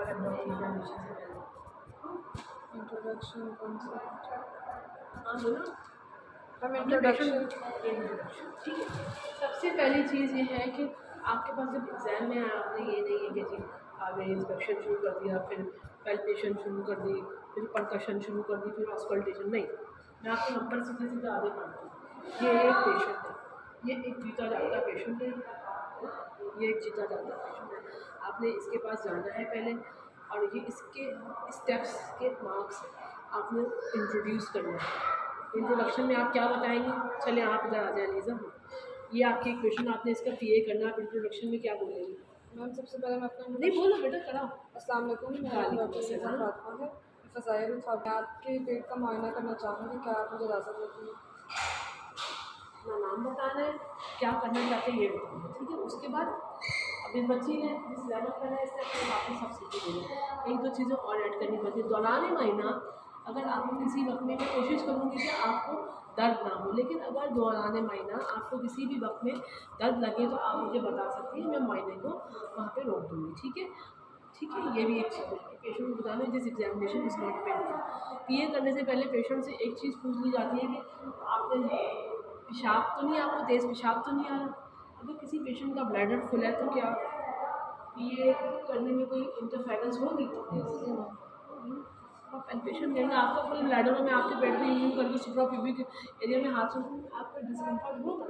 Proper abdominal examination से पहले। Introduction concept. हाँ बोलो हम इंट्रोडक्शन। इंट्रोडक्शन। ठीक है, सबसे पहली चीज़ ये है कि आपके पास जब एग्ज़ाम में आपने ये नहीं है कि जी आपने इंस्पेक्शन शुरू कर दिया, फिर पैल्पेशन शुरू कर दी, फिर परकशन शुरू कर दी, फिर ऑस्कल्टेशन। नहीं, मैं आपको नंबर सीधे सीधे आगे पढ़ती हूँ। ये एक पेशेंट है, ये एक जीता जागता पेशेंट है, ये एक जीता जागता पेशेंट है। आपने इसके पास जाना है पहले, और ये इसके स्टेप्स के मार्क्स आपने इंट्रोड्यूस करना है। इंट्रोडक्शन में आप क्या बताएंगे? चलें आप इधर आ जाए लीज़ा, ये आपकी क्वेश्चन आपने इसका पीए करना। आप इंट्रोडक्शन में क्या बोलेंगे? मैम सबसे पहले मैं अपना नहीं बोलो बेटा, कराओ। अस्सलाम वालेकुम, मेरा नाम डॉक्टर लीज़ा फातिमा है। फ़ज़ाइल मैं आपके पेट का मुआयना करना चाहूँगी, क्या आप मुझे इजाज़त देती हैं? अपना नाम बताना है, क्या करना चाहते हैं ये बताना है, ठीक है। उसके बाद अब इस बच्ची ने जिस लेवल पर है इससे अपने बाकी सब सीखे देंगे। एक दो चीज़ें और ऐड करनी पड़ती है। दौरान महीना अगर आपको किसी वक्त में, मैं कोशिश करूँगी कि आपको दर्द ना हो, लेकिन अगर दौरान महीना आपको किसी भी वक्त में दर्द लगे तो आप मुझे बता सकती हैं, मैं महीने को वहाँ पे रोक दूँगी, ठीक है। ठीक है, ये भी एक चीज़ है कि पेशेंट को बताना this examination is not painful. PA करने से पहले पेशेंट से एक चीज़ पूछ ली जाती है कि आपने पेशाब तो नहीं, आपको तेज़ पेशाब तो नहीं आ रहा? अगर किसी पेशेंट का ब्लैडर फुल है तो क्या पीए करने में कोई इंटरफेरेंस होगी? आप पेल्पेशन देंगे, आपका फुल ब्लैडर में आपके पेट में यूँ करके सुप्राप्यूबिक एरिया में हाथ से आपका डिस्कम्फर्ट होगा।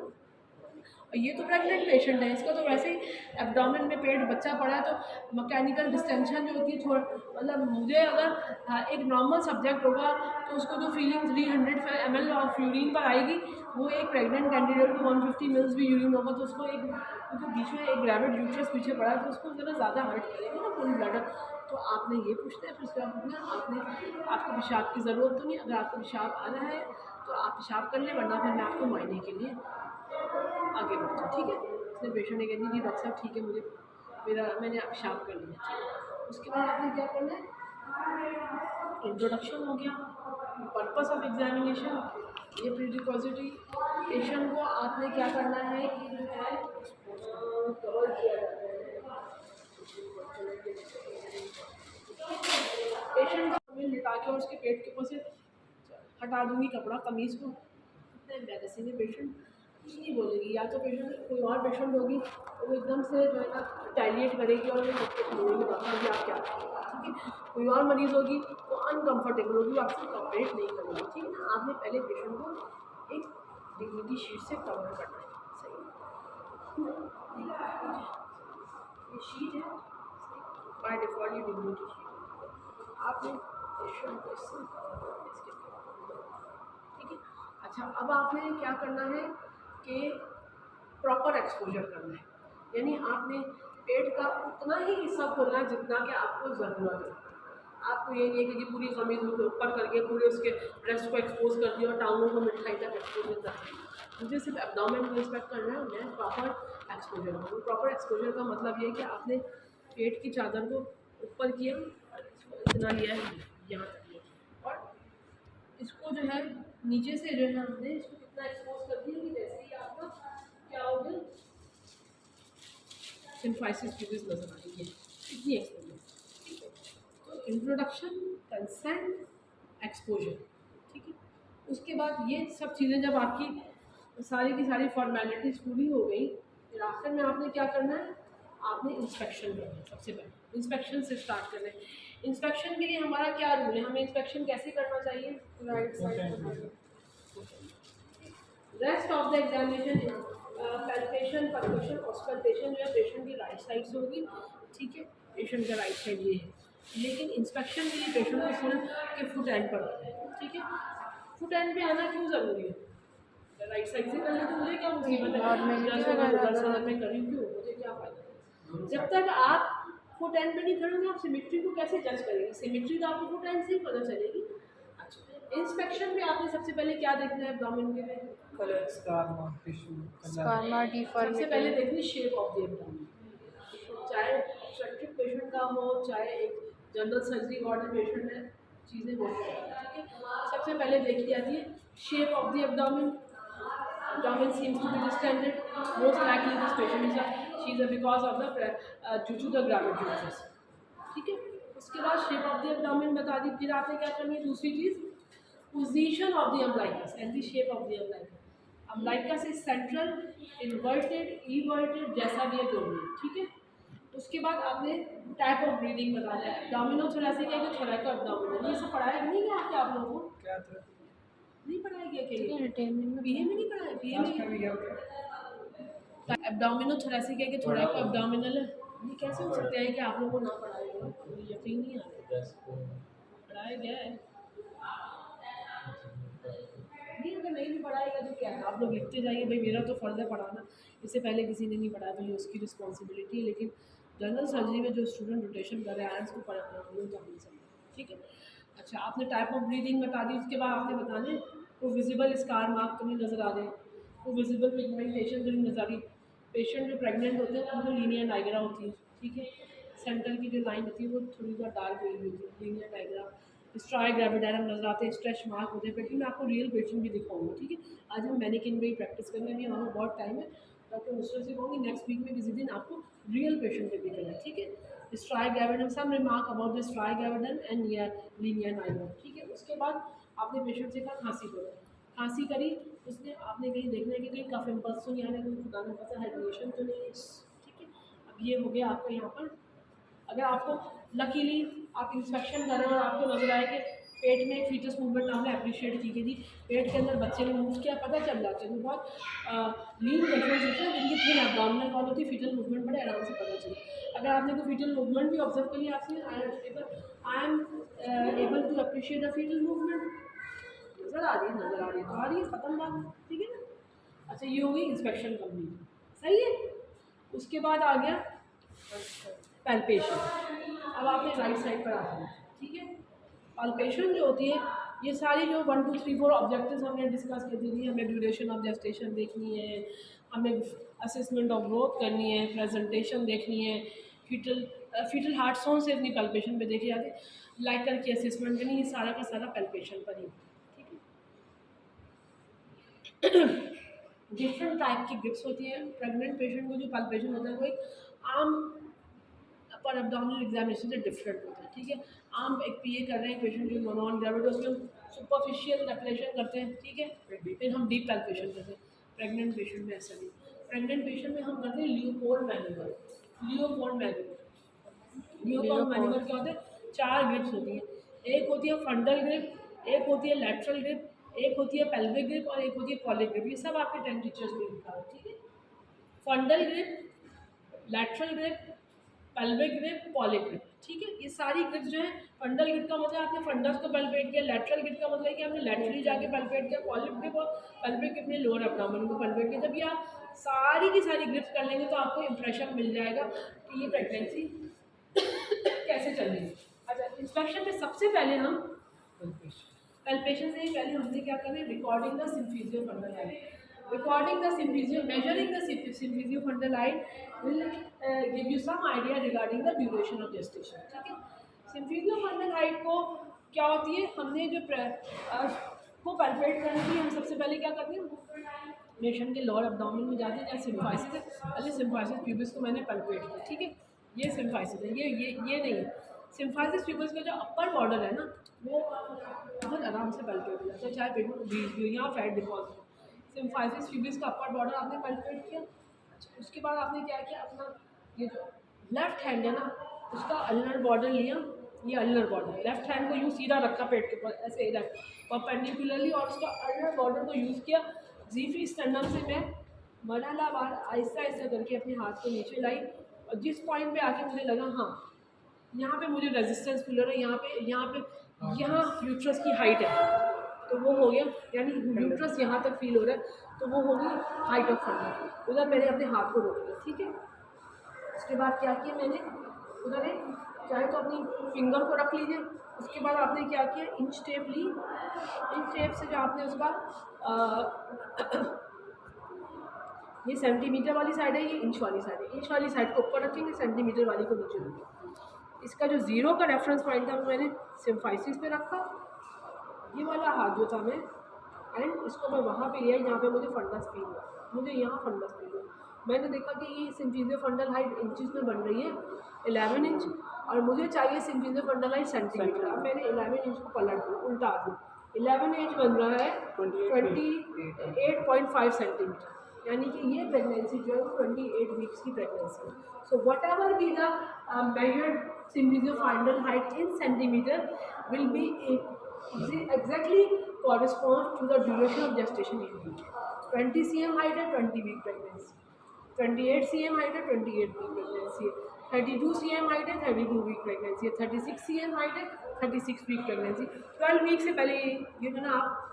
और ये तो प्रेग्नेंट पेशेंट है, इसका तो वैसे ही एब्डोमेन में पेट बच्चा पड़ा है, तो मैकेनिकल डिस्टेंशन जो होती है थोड़ा, मतलब मुझे अगर एक नॉर्मल सब्जेक्ट होगा तो उसको जो फीलिंग 300 ml ऑफ यूरिन पर आएगी, वो एक प्रेग्नेंट कैंडिडेट को 150 ml भी यूरिन होगा तो उसको एक, क्योंकि बीच में एक ग्रेविड यूट्रस पीछे पड़ा है तो उसको ज़रा ज़्यादा हर्ट करेगा ना फुल ब्लैडर। तो आपने ये पूछना है, फिर उसके बाद पूछना आपने आपको पेशाब की ज़रूरत तो नहीं। अगर आपको पेशाब आना है तो आप पेशाब कर लें, वरना फिर मैं आपको मुआयने के लिए आगे बढ़ता हूँ, ठीक है। उसने पेशेंट ने कह दी जी डॉक्टर साहब ठीक है, मुझे मैंने पेशाब कर लिया, ठीक है। उसके बाद आपने क्या करना है? इंट्रोडक्शन हो गया, पर्पस ऑफ एग्जामिनेशन, ये प्रीडिपोजिटरी पेशेंट को आपने क्या करना है कि जो है कवर किया जाता है। पेशेंट को मैं लिटा के और उसके पेट के ऊपर से हटा दूंगी कपड़ा कमीज़ को, इतना एम्बैरेसिंग है। पेशेंट कुछ नहीं बोलेगी, या तो पेशेंट कोई और पेशेंट होगी तो वो एकदम से जो है ना रिटेलिएट करेगी और वो सबको बोलेगी डॉक्टर जी आप क्या करें, ठीक है। कोई और मरीज़ होगी तो अनकम्फर्टेबल होगी, वो आपसे कॉपरेट नहीं करेगी, ठीक है ना। आपने पहले पेशेंट को एक डिग्निटी शीट से कवर करना है, सही। ये शीट है बाय डिफ़ॉल्ट, ये डिग्निटी शीट आपने पेशेंट को इससे कवर करना है, इसके, ठीक है। अच्छा, अब आपने क्या करना है कि प्रॉपर एक्सपोजर करना है, यानी आपने पेट का उतना ही हिस्सा खोलना है जितना कि आपको ज़रूरत है। आपको ये नहीं है कि पूरी कमीज़ ऊपर करके पूरे उसके ब्रेस्ट को एक्सपोज कर दिया और टांगों को मिठाई तक एक्सपोजर कर दिया। मुझे सिर्फ एब्डोमेन को इंस्पेक्ट करना है, मैं प्रॉपर एक्सपोजर करूँ। प्रॉपर एक्सपोजर का मतलब ये है कि आपने पेट की चादर को ऊपर किया, इतना लिया है यहाँ तक लिया, और इसको जो है नीचे से जो है हमने इसको कितना एक्सपोज कर दिया कि जैसे ही आपका क्या हो गया सिम्फाइसिस ट्यूबिस नजर आएंगे, इतनी एक्सपोजर, ठीक है। तो इंट्रोडक्शन, कंसेंट, एक्सपोजर, ठीक है। उसके बाद ये सब चीज़ें जब आपकी सारी की सारी फॉर्मेलिटीज़ पूरी हो गई, फिर आखिर में आपने क्या करना है? आपने इंस्पेक्शन करना है। सबसे पहले इंस्पेक्शन से स्टार्ट करना है। इंस्पेक्शन के लिए हमारा क्या रूल है? हमें इंस्पेक्शन कैसे करना चाहिए? राइट साइड पर। Rest of the examination palpation, percussion, auscultation जो है पेशेंट की राइट साइड से होगी, ठीक है। पेशेंट का राइट साइड ये है, लेकिन इंस्पेक्शन के लिए पेशेंट को फुल के फुट एंड पर आना है, ठीक है। फुट एंड पे आना क्यों ज़रूरी है? राइट साइड से कर ले तो मुझे क्या मुसीबत है? मैं करी क्यों, मुझे क्या फ़ायदा? जब तक आप फुट एंड पे नहीं खड़े आप सिमेट्री को कैसे जज करेंगे? सिमेट्री तो आपको फुट एंड से ही पता चलेगी। अच्छा, इंस्पेक्शन में आपने सबसे पहले क्या देखना है एब्डोमेन के में? कलर, स्कार्मा, टिश्यू, स्कार्मा, सबसे पहले देखनी शेप ऑफ द एब्डोमेन, चाहे ऑब्स्ट्रक्टिव पेशेंट का हो, चाहे एक जनरल सर्जरी वार्ड में पेशेंट है, चीज़ें बहुत ठीक है। सबसे पहले देखी जाती है shape of the abdomen. Abdomen seems to be distended. Most likely this patient is a, she is a because of the due to the gravid uterus, ठीक है। एब्डोमेन बता दी। फिर आपने क्या करनी है दूसरी चीज़, position of the umbilicus and the shape of the umbilicus. Umbilicus is central, inverted, everted, जैसा भी है जो भी है, ठीक है। उसके बाद आपने टाइप ऑफ ब्रीदिंग बता दिया, एब्डोमिनोथोरेसिक है कि थोरैको एब्डोमिनल, ये सब पढ़ाया नहीं क्या आपके आप लोगों को? क्या था? नहीं पढ़ाया गया के बीए में नहीं पढ़ाया, बीए आज में का भी गया था। एब्डोमिनोथोरेसिक है कि थोरैको एब्डोमिनल है। ये कैसे हो सकता है कि आप लोगों को ना पढ़ाया गया? मुझे यकीन नहीं आ रहा पढ़ाया गया है। नहीं, अगर नहीं भी पढ़ाएगा तो क्या है, आप लोग लिखते जाइए भाई, मेरा तो फ़र्ज़ है पढ़ाना, इससे पहले किसी ने नहीं पढ़ाया तो ये उसकी रिस्पॉन्सिबिलिटी है। लेकिन जनरल सर्जरी में जो स्टूडेंट रोटेशन कर रहे हैं आयरन को पढ़ाना हम लोग तो नहीं सकते, ठीक है। अच्छा, आपने टाइप ऑफ ब्रीदिंग बता दी। उसके बाद आपने बताने को विजिबल स्कार मार्क तो नहीं नज़र आ रहे, को विजिबल पिगमेंटेशन जो नहीं नज़र आ रही। पेशेंट जो प्रेग्नेंट होते हैं उनको लीनियर नाइग्रा होती है, ठीक है। सेंटर की जो लाइन होती है वो थोड़ी सा डार्क हुई होती है, लीनियर नाइग्रा। स्ट्राई ग्रेविडारम नजर आते हैं, स्ट्रेच मार्क होते हैं पेट में। मैं आपको रियल पेशेंट भी दिखाऊंगा, ठीक है। आज हम मैनिकिन में ही प्रैक्टिस करने भी हमें बहुत टाइम है। डॉक्टर मुस्टर से कहूँगी नेक्स्ट वीक में किसी दिन आपको रियल पेशेंट पे भी करना, ठीक है। Striae gravidarum, some remark about the striae gravidarum and linea nigra, ठीक है। उसके बाद आपने पेशेंट से कहा खांसी करो, खांसी करी, उसने आपने कहीं देखना है कि कहीं कफ इम्पल्स तो नहीं आ रहा, कोई खुदा न पता हाइड्रेशन तो नहीं है, ठीक है। अब ये हो गया आपका यहाँ पर। अगर आपको लकीली आप इंस्पेक्शन कर रहे हो और आपको नजर आए कि पेट में फीटस मूवमेंट आपने अप्रिशिएट की कि जी पेट के अंदर बच्चे ने मूव किया, पता चल जाता है। बहुत लीन पेशेंट्स होते हैं जिनकी थिन एब्डोमिनल वॉल होती है, फीटल मूवमेंट बड़े आराम से पता चले। अगर आपने कोई फीटल मूवमेंट भी ऑब्जर्व कर लिया, आपसे I am able to appreciate the fetal movement, नज़र आ रही है, नज़र आ रही है तो आ रही है, ख़त्म बात, ठीक है ना। अच्छा, ये हो गई इंस्पेक्शन कंप्लीट, सही है। उसके बाद आ गया पैल्पेशन। अब आपने राइट साइड पर आना है, ठीक है। पैल्पेशन जो होती है, ये सारी जो 1 2 3 4 ऑब्जेक्टिव्स हमने डिस्कस कर दी थी। हमें ड्यूरेशन ऑफ जेस्टेशन देखनी है, हमें असेसमेंट ऑफ ग्रोथ करनी है, प्रेजेंटेशन देखनी है, फीटल हार्ट साउंड से अपनी पैल्पेशन पे देखी जाती है, लाइकर की असेसमेंट करनी, ये सारा का सारा पैल्पेशन पर ही, ठीक है। डिफरेंट टाइप की ग्रिप्स होती है। प्रेग्नेंट पेशेंट को जो पैल्पेशन होता है वो एक आम पर एब्डोमिनल एग्जामिनेशन से डिफरेंट होता है, ठीक है। आम एक पीए कर रहे हैं पेशेंट जो नॉन ग्रेविड, उसमें हम सुपरफिशियल पैल्पेशन करते हैं, ठीक है। फिर हम डीप पैल्पेशन करते हैं। प्रेग्नेंट पेशेंट में ऐसा नहीं, प्रेग्नेंट पेशेंट में हम करते हैं Leopold manoeuvre. Leopold manoeuvre, Leopold manoeuvre क्या होता है? 4 ग्रिप्स होती हैं। एक होती है फंडल ग्रिप, एक होती है लैटरल ग्रिप, एक होती है पेल्विक ग्रिप और एक होती है पॉलिक ग्रिप। ये सब आपके 10 टीचर्स में लिखा है, ठीक है। फंडल grip, lateral grip, pelvic grip, folic grip, ठीक है। ये सारी ग्रिप्स जो है, फंडल ग्रिप का मतलब आपने फंडस को पेल्पेट किया, लैटरल ग्रिप का मतलब है कि आपने लैटरली जाके पेल्पेट किया, पॉलिक ग्रिप और पेल्विक ग्रिप ने लोअर एब्डोमेन को पेल्पेट किया। जब ये आप सारी की सारी ग्रिप्स कर लेंगे तो आपको इंप्रेशन मिल जाएगा कि ये प्रेगनेंसी कैसे चल रही है। अच्छा, इंस्पेक्शन में सबसे पहले हम पैल्पेशन से ही पहले हमने क्या करना है, recording the symphysio fundal line. Recording the symphysium, measuring the symphysium fundal line will give you some idea regarding the duration of gestation, ठीक है। symphysium fundal height को क्या होती है, हमने जो को पैल्पेट करने की हम सबसे पहले क्या करते हैं, पेशेंट के लोअर एब्डोमेन में जाते हैं जहाँ सिम्फाइसिस है, पहले सिम्फाइसिस प्यूबिस को मैंने पैल्पेट किया, ठीक है। ये सिम्फाइसिस है, ये नहीं है। सिम्फाइसिस प्यूबिस का जो अपर बॉर्डर है ना, वो बहुत आराम से पैल्पेट हो जाता है, चाहे पेट में बीज भी हो, यहाँ फैट डिपॉजिट। सिम्फाइसिस प्यूबिस का अपर बॉर्डर आपने पैल्पेट किया। अच्छा, उसके बाद आपने क्या किया, अपना ये जो लेफ्ट हैंड है ना, उसका अल्नर बॉर्डर लिया, ये अल्नर बॉर्डर, लेफ्ट हैंड को यूँ सीधा रखा पेट के ऊपर ऐसे रख परपेंडिकुलरली, और उसका अल्नर बॉर्डर को यूज़ किया। जीफी स्टर्नम से मैं मरहला बार आहिस्ता आहिस्ता करके अपने हाथ को नीचे लाई, और जिस पॉइंट पे आके मुझे लगा हाँ यहाँ पे मुझे रेजिस्टेंस फील हो रहा है, यहाँ यूट्रस की हाइट है, तो वो हो गया, यानी यूट्रस यहाँ तक फील हो रहा है, तो वो हो गई हाइट ऑफ फंडल। उधर मैंने अपने हाथ को रोक लिया, ठीक है। उसके बाद क्या किया मैंने, उधर एक चाहे तो अपनी फिंगर को रख लीजिए। उसके बाद आपने क्या किया, इंच टेप ली, इंच टेप से जो आपने उसका ये सेंटीमीटर वाली साइड है, ये इंच वाली साइड है, इंच वाली साइड को ऊपर रखेंगे, सेंटीमीटर वाली को नीचे रखेंगे। इसका जो ज़ीरो का रेफरेंस पॉइंट था वो मैंने सिम्फाइसिस पे रखा, ये वाला हाथ जो था मैं, एंड इसको मैं वहाँ पे लिया जहाँ पे मुझे फंडस फील हुआ, मुझे यहाँ फंडस फील हुआ। मैंने देखा कि ये सिम्फिजियो फंडल हाइट इंचज़ में बन रही है 11 इंच, और मुझे चाहिए सिम्फिजियो फंडल हाइट सेंटीमीटर। अब मैंने 11 इंच को पलट दिया, उल्टा दिया, 11 इंच बन रहा है 28.5 सेंटीमीटर, यानी कि ये प्रेगनेंसी जो है 28 वीक्स की प्रेगनेंसी है। So whatever be the measured symphysio fundal height in centimetre will be exactly corresponds to the duration of gestation in week. 20 cm height है 20 week pregnancy, 28 cm height है 28 week pregnancy है, 32 cm height है 32 week pregnancy है, 36 cm height है 36 week pregnancy। 12 week से पहले ये है ना, आप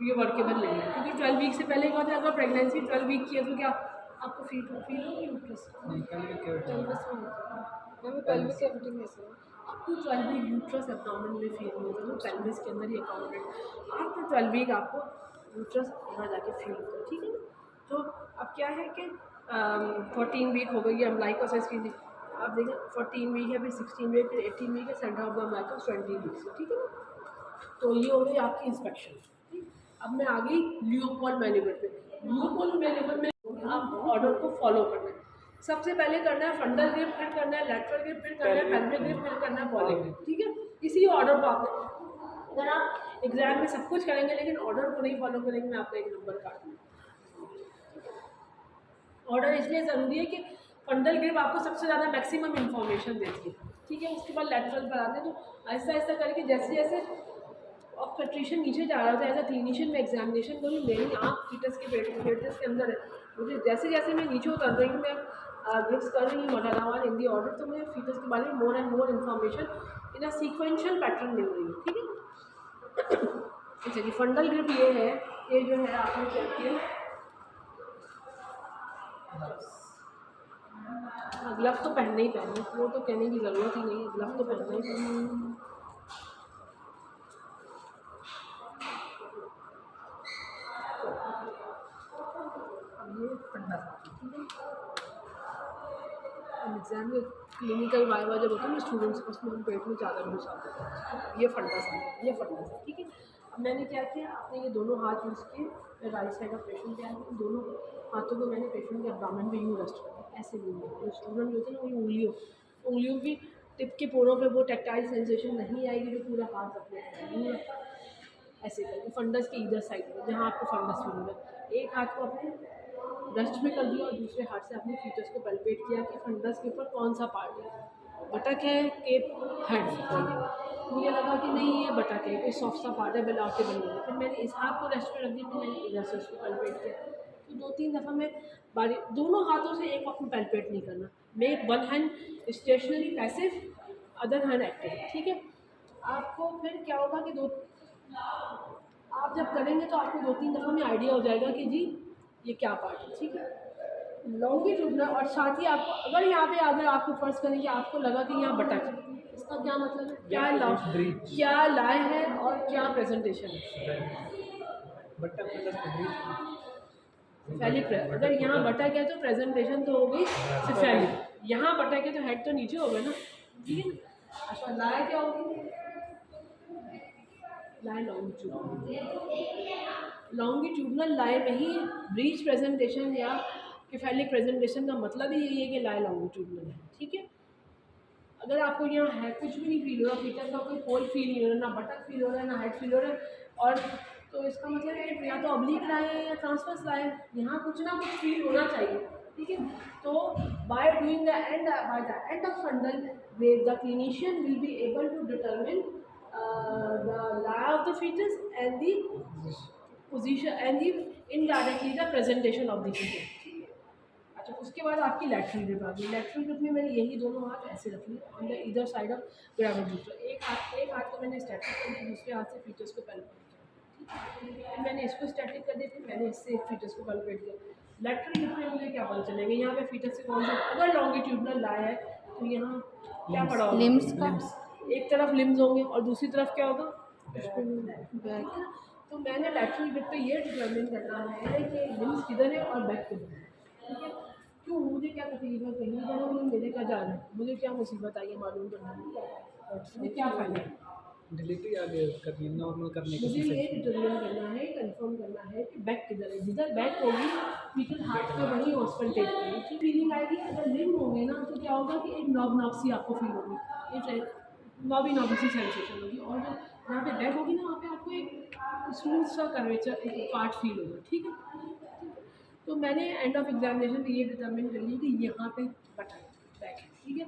ये वर्केबल नहीं है, क्योंकि 12 वीक से पहले क्या होता है, अगर प्रेगनेंसी 12 वीक की है तो क्या आपको फील होगी यूट्रस पेल्विक कैविटी में से up to 12 week uterus abdomen में फील होता है, वो पेल्विस के अंदर ही अकाउंटेड। आफ्टर 12 वीक आपको यूट्रस वहाँ जाके फील होता है, ठीक है ना। तो अब क्या है कि 14 वीक हो गई है अम्लाइकोसिस की, आप देखें 14 वीक है, फिर 16 वीक, फिर 18 वीक है, सेंटर ऑफ द अम्लाइकोस 20 वीक से, ठीक है ना। तो ये हो गई आपकी इंस्पेक्शन। अब मैं आ गई ल्यूपोल मैन्यूवर पे। ल्यूपोल मैन्यूवर में आपको ऑर्डर को फॉलो करना है। सबसे पहले करना है फंडल ग्रिप, फिर करना है लैटरल ग्रिप, फिर करना है पेल्विक ग्रिप, फिर करना है पॉलिक ग्रिप, ठीक है। इसी ऑर्डर को आपने, अगर आप एग्जाम में सब कुछ करेंगे लेकिन ऑर्डर को नहीं फॉलो करेंगे, मैं आपको एक नंबर काट दूँगा। ऑर्डर इसलिए ज़रूरी है कि फंडल ग्रिप आपको सबसे ज़्यादा मैक्सिमम इन्फॉर्मेशन देती है, ठीक है। उसके बाद लैटरल पर आते हैं, तो ऐसा ऐसा करके जैसे जैसे ऑब्स्टेट्रिशियन नीचे जा रहा था, एज अ क्लिनिशियन में एग्जामिनेशन करूँ, मेरी आँख फीटस के फेटस के अंदर है, मुझे जैसे जैसे मैं नीचे उतर रही हूँ, मैं ग्रिप्स कर रही हूँ मटालावान इन दी ऑर्डर, तो मुझे फीटस के बारे में more and more information in a sequential pattern मिल रही है, ठीक है। अच्छा जी, फंडल ग्रिप ये है, ये जो है आपने चेक किया, ग्लव तो पहनने ही पहने, वो तो कहने की ज़रूरत ही नहीं है, ग्लव तो पहनना ही पहनना। ये फंडा एग्जाम में क्लिनिकल वाइवा जब होता है ना स्टूडेंट्स को, उसमें हम पेट में ज़्यादा घुस आते हैं, ये फंडा सा, ये फंडा सा, ठीक है। अब मैंने क्या किया, आपने ये दोनों हाथ यूज़ किए, मैं राइट साइड ऑफ पेशेंट पे आई, दोनों हाथों को मैंने पेशेंट के अब्डोमेन पे यूँ रेस्ट किया, ऐसे नहीं है। जो स्टूडेंट होते हैं ना, वो उंगलियों की टिप के पोरों पे वो टेक्टाइल सेंसेशन नहीं आएगी जो पूरा हाथ अपने यूँ रखा, ऐसे करके फंडस के इधर साइड में जहाँ आपको फंडस फील हो रहा है, एक हाथ को अपने ब्रेस्ट में कर दिया और दूसरे हाथ से अपने फीटस को पैल्पेट किया कि फंडस के ऊपर कौन सा पार्ट है, बटक है कि हेड, ठीक है। मुझे लगा कि नहीं ये बटक है, कोई सॉफ्ट सा पार्ट है, बिलावटे बनी है, फिर मैंने इस हाथ को रेस्ट में रख दिया, फिर मैंने इधर से उसको पैल्पेट किया। तो 2-3 दफ़ा मैं बारी दोनों हाथों से एक वक्त में पैल्पेट नहीं करना, make one hand stationary passive, other hand active, ठीक है। आपको फिर क्या होगा कि आप जब करेंगे तो आपको 2-3 दफ़ा में आइडिया हो जाएगा कि जी ये क्या पार्ट है, ठीक है। लॉन्गिट्यूडनल, और साथ ही आपको अगर यहाँ पे अगर आपको फर्ज करें कि आपको लगा कि यहाँ बटक है, इसका क्या मतलब है, क्या लाए है और क्या प्रेजेंटेशन है। फैलिक, अगर यहाँ बटक है तो प्रेजेंटेशन तो हो गई सिफेलिक, यहाँ बटक है तो हेड तो नीचे हो गया ना, ठीक है। अच्छा, लाए क्या होगी, लाए लॉन्गिट्यूडनल लाए में ही ब्रीच प्रेजेंटेशन या केफेलिक प्रेजेंटेशन का मतलब ही यही है कि लाए लॉन्गिट्यूडनल है, ठीक है। अगर आपको यहाँ है कुछ भी नहीं फील हो रहा, फीटस का कोई होल फील नहीं हो रहा, ना बटक फील हो रहा है, ना हेड फील हो रहा है, और तो इसका मतलब है कि या तो ऑब्लिक लाए या ट्रांसवर्स लाए, यहाँ कुछ ना कुछ फील होना चाहिए, ठीक है। तो by doing the end of fundal grip the clinician will be able to determine the lie of the fetus and the position and the indirectly the presentation of the fetus, ठीक है। अच्छा, उसके बाद आपकी लैटरल ग्रिप आ गई। Lateral grip में मैंने यही दोनों हाथ ऐसे रख लिए ऑन द इधर साइड ऑफ ग्रेविड, एक हाथ को मैंने स्टैटिक कर दिया, दूसरे हाथ से फीटस को पैल्पेट किया, फिर मैंने इसको स्टैटिक कर दिया, फिर मैंने इससे फीटस को पैल्पेट किया। लैटरल ग्रिप में मुझे क्या पता चलेगा, यहाँ पे फीटस से कौन सा, अगर लॉन्गिट्यूडनल लाई है तो यहाँ क्या पड़ा होगा, लिम्स का, एक तरफ लिम्स होंगे और दूसरी तरफ क्या होगा, बैक। तो मैंने लैटरल ग्रिप पे ये डिटरमिन करना है कि लिम्स किधर है और बैक किधर है, ठीक है। क्यों, मुझे क्या तकलीफ है, कहीं जाना, मेरे क्या जाना है, मुझे क्या मुसीबत आई है मालूम करना, मुझे क्या फ़ायदा है, डिलीवरी आगे करनी नॉर्मल करने की मुझे से ये डिटरमिन करना है, कंफर्म करना है कि बैक किधर है। जिधर बैक होगी फीटल हार्ट पे वही हॉस्पिटल की फीलिंग आएगी। अगर लिम्ब होंगे ना तो क्या होगा कि एक नॉब नॉब सी आपको फील होगी, एक नॉबी नॉबी सी सेंसेशन होगी। और जो जहाँ पे बैक होगी ना वहाँ पे आपको एक स्मूथ सा कर्वेचर एक पार्ट फील होगा। ठीक है, तो मैंने एंड ऑफ एग्जामिनेशन में ये डिटरमिन कर लिया कि यहाँ पे बटन बैक है। ठीक है,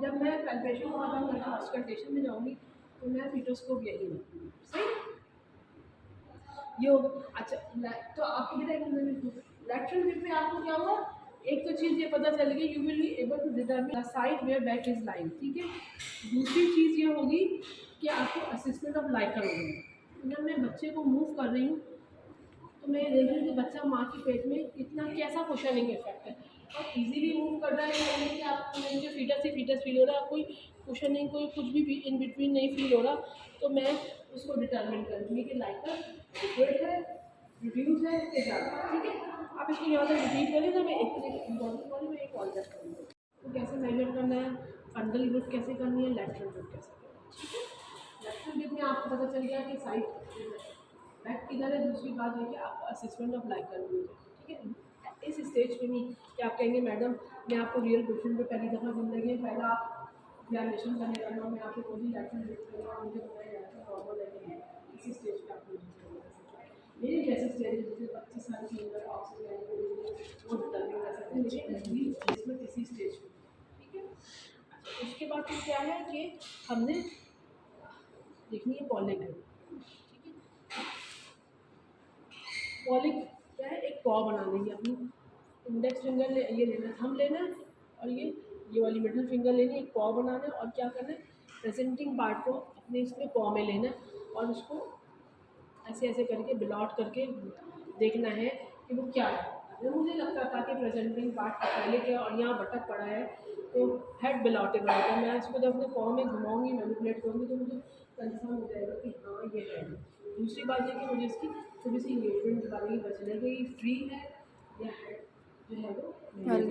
जब मैं पैल्पेशन को खत्म करके ऑस्कल्टेशन में जाऊँगी तो मैं फीटोस्कोप यही हूँ। सही, ये होगा। अच्छा, तो आपको लेटरल ग्रिप में आपको क्या हुआ, एक तो चीज़ ये पता चल गई, you will be able to determine the side where back is lying. ठीक है, दूसरी चीज़ ये होगी कि आपको असिस्टेंट ऑफ लाइकर होगा। जब मैं बच्चे को मूव कर रही हूँ तो मैं देख रही हूँ कि बच्चा माँ के पेट में कितना कैसा कुशनिंग इफेक्ट है, और इजीली मूव कर रहा है, यानी कि आपको मुझे फीटस ही फीटस फील हो रहा है, कोई कुशनिंग कोई कुछ भी इन बिटवीन नहीं फील हो रहा। तो मैं उसको डिटरमिन करूँगी कि लाइकर लिक्विड है, रिड्यूस है, कि ज़्यादा। ठीक है, आप इसको यहाँ तक रिपीट करें तो मैं एक में एक और जस्ट करूँगी। तो कैसे मेजर करना है, फंडल ग्रिप कैसे करनी है, लेटरल ग्रिप कैसे करनी है। ठीक है, लेटरल ग्रिप में आपको पता चल गया कि साइड बैक किधर है। दूसरी बात है कि आप असेसमेंट ऑफ लाइकर भी होगा। ठीक है, इस स्टेज पे नहीं कि आप कहेंगे मैडम मैं आपको रियल क्वेश्चन पे पहली दफ़ा ज़िंदगी में पहला एग्जामिनेशन करने वाला हूँ, मैं आपको कोई भी लेटर लिख करूँगा, मुझे बताया जाए तो नॉर्मल है। इसी स्टेज पे आपको मेरी जैसे स्टेज जैसे 25 साल की उम्र ऑक्सीजन वो डिटर्मिन कर सकते हैं, लेकिन प्लेसमेंट इसी स्टेज पे। ठीक है, अच्छा, उसके बाद फिर क्या है कि हमने देखनी है पॉलीग्रिप। पॉलिक क्या है, एक पॉ बना लेंगे अपनी। इंडेक्स फिंगर ये लेना, थंब लेना है, और ये वाली मिडिल फिंगर लेनी है, एक पॉ बनाना है, और क्या करना है प्रेजेंटिंग पार्ट को अपने इसमें पॉ में लेना है, और उसको ऐसे ऐसे करके बिलॉट करके देखना है कि वो क्या है। अगर मुझे लगता था कि प्रेजेंटिंग पार्ट पहले क्या और यहाँ भटक पड़ा है तो हेड बिलॉटेबल होगा, मैं इसको जब अपने पॉ में घुमाऊँगी मैनिपुलेट करूँगी तो मुझे कंफर्म हो जाएगा कि हाँ ये है। दूसरी बात है कि मुझे इसकी थोड़ी सी इंगेजमेंट निकालनी बचने कि ये फ्री है या हेड जो है वो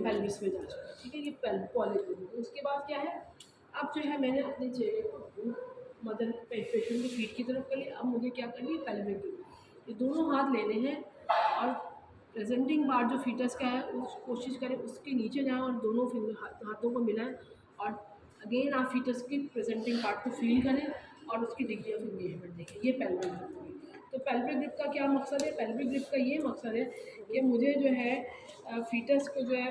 पेल्विस में जा चुका है। ठीक है, ये पॉलीग्रिप। उसके बाद क्या है, अब जो है मैंने अपने चेहरे को मदर पेशेंट की फीट की तरफ कर लिया। अब मुझे क्या करनी है, पेल्विक ग्रिप। ये दोनों हाथ लेने हैं और प्रेजेंटिंग पार्ट जो फीटस का है उस कोशिश करें उसके नीचे जाएं और दोनों फिंगर हाथों को मिलाएं, और अगेन आप फीटस की प्रेजेंटिंग पार्ट को फील करें और उसकी डिग्री ऑफ इंगेजमेंट देखें। ये पेल्विक ग्रिप होगी। तो पेल्विक ग्रिप का क्या मकसद है, पेल्विक ग्रिप का ये मकसद है कि मुझे जो है फीटस को जो है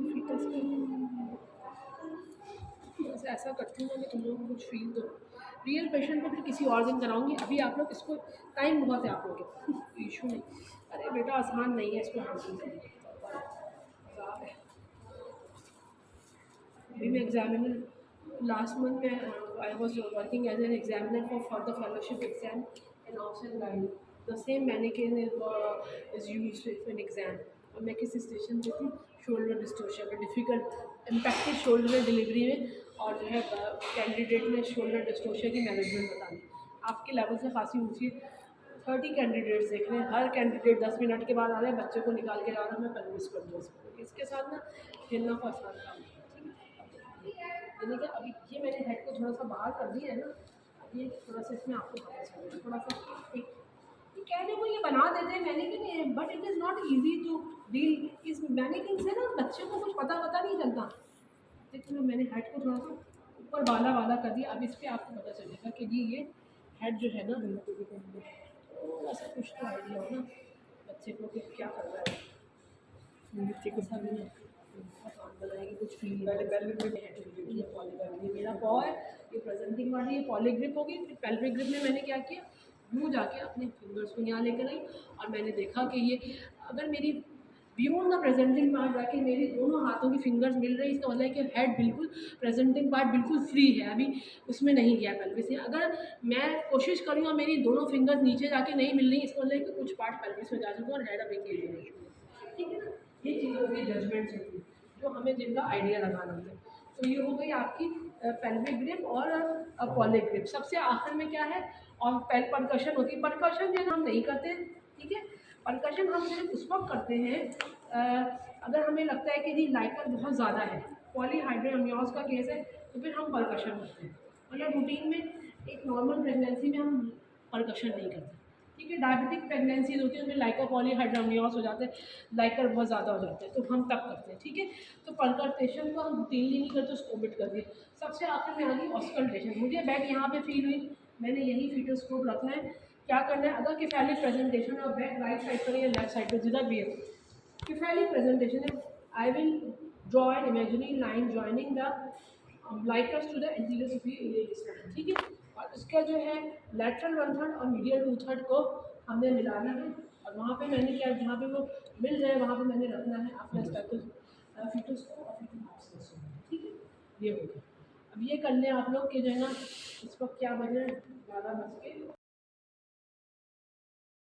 फीटस को ऐसा करती हूँ कि तुम लोगों को कुछ फील दो। रियल पेशेंट को फिर किसी और दिन कराऊंगी, अभी आप लोग इसको टाइम बहुत है आप लोगों के, इशू नहीं। अरे बेटा आसान नहीं है इसको हैंडल करना। अभी मैं एग्जामिनर लास्ट मंथ में I was working as an examiner for the fellowship exam in option line. The same mannequin is used in exam. और मैं किस स्टेशन पे थी, शोल्डर डिस्टोर्शन में, डिफ़िकल्ट इम्पैक्टेड शोल्डर डिलीवरी में, और जो है कैंडिडेट ने शोल्डर डिस्टोर्शन की मैनेजमेंट बतानी। आपके लेवल से खासी ऊँची 30 कैंडिडेट्स देख रहे हैं, हर कैंडिडेट 10 मिनट के बाद आ रहे हैं, बच्चे को निकाल के आ रहा है, मैं पेल्विस कर दूँ इसके साथ ना खेलना को आसान काम है। यानी कि अभी ये मैंने हेड को थोड़ा सा बाहर कर दिया है ना, अब ये थोड़ा सा इसमें आपको पता चलेगा थोड़ा सा एक कहने को ये बना देते हैं mannequin, but it is not easy to deal इस मैनिक्विन से ना, बच्चे को कुछ पता नहीं चलता। लेकिन मैंने हेड को थोड़ा सा ऊपर वाला वाला कर दिया। अब इस पर आपको पता चलेगा कि जी ये हेड जो है ना तो ऐसा कुछ तो आइडिया हो ना बच्चे को कि क्या कर रहा है, बच्चे को सब बनाएगी कुछ फील। ये मेरा पॉ है, ये प्रेजेंटिंग वाली ये पॉलीग्रिप होगी। फिर पेल्विक ग्रिप में मैंने क्या किया, यूँ जाके अपने फिंगर्स को यहाँ लेकर आई और मैंने देखा कि ये अगर मेरी बियॉन्ड द प्रेजेंटिंग पार्ट जाके मेरी दोनों हाथों की फिंगर्स मिल रही है, इसका मतलब है कि हेड बिल्कुल प्रेजेंटिंग पार्ट बिल्कुल फ्री है, अभी उसमें नहीं गया पेल्विस से। अगर मैं कोशिश करूँ और मेरी दोनों फिंगर्स नीचे जाके नहीं मिल रही, इसका मतलब है कि कुछ पार्ट पेल्विस में जा चुका और हेड अभी के लिए। ठीक है ना, ये चीज़ होगी जजमेंट्स होती है जो हमें जिनका आइडिया लगाना होता है। तो ये हो गई आपकी पेल्विक ग्रिप और पॉलिक ग्रिप। सबसे आखिर में क्या है, और परकशन होती है। परकशन जो है हम नहीं करते, ठीक है। परकशन हम सिर्फ उस वक्त करते हैं अगर हमें लगता है कि जी लाइकर बहुत ज़्यादा है, पॉलीहाइड्रोमियोस का केस है, तो फिर हम परकशन करते हैं, मतलब रूटीन में एक नॉर्मल प्रेगनेंसी में हम परकशन नहीं करते। ठीक है, डायबिटिक प्रेगनेंसीज होती है उनमें लाइका पॉलीहाइड्रामियोस हो जाते हैं, लाइकर बहुत ज़्यादा हो जाते हैं, तो हम तब करते हैं। ठीक है, तो परकल्टेशन को हम रूटीनली नहीं करते, उसको ओमिट कर दिए। सबसे आखिर में आ गई ऑस्कल्टेशन। मुझे बैक यहाँ पे फील हुई, मैंने यही फीटोस्कोप रखना है। क्या करना है, अगर किफैलिक प्रेजेंटेशन और बैक राइट साइड पर या लेफ्ट साइड पर जिधर भी है किफैलिक प्रेजेंटेशन है, I will draw an imaginary line joining the umbilicus to the anterior superior iliac spine. ठीक है, और इसका जो है लेटरल 1/3 और मीडियल 2/3 को हमने मिलाना है, और वहाँ पे मैंने क्या, जहाँ पे वो मिल जाए वहाँ पे मैंने रखना है अपना फीटस को और फीटस। ठीक है, ये हो गया। अब ये कर लें आप लोग कि जो है ना, इस वक्त क्या बज रहे हैं, 11 बज के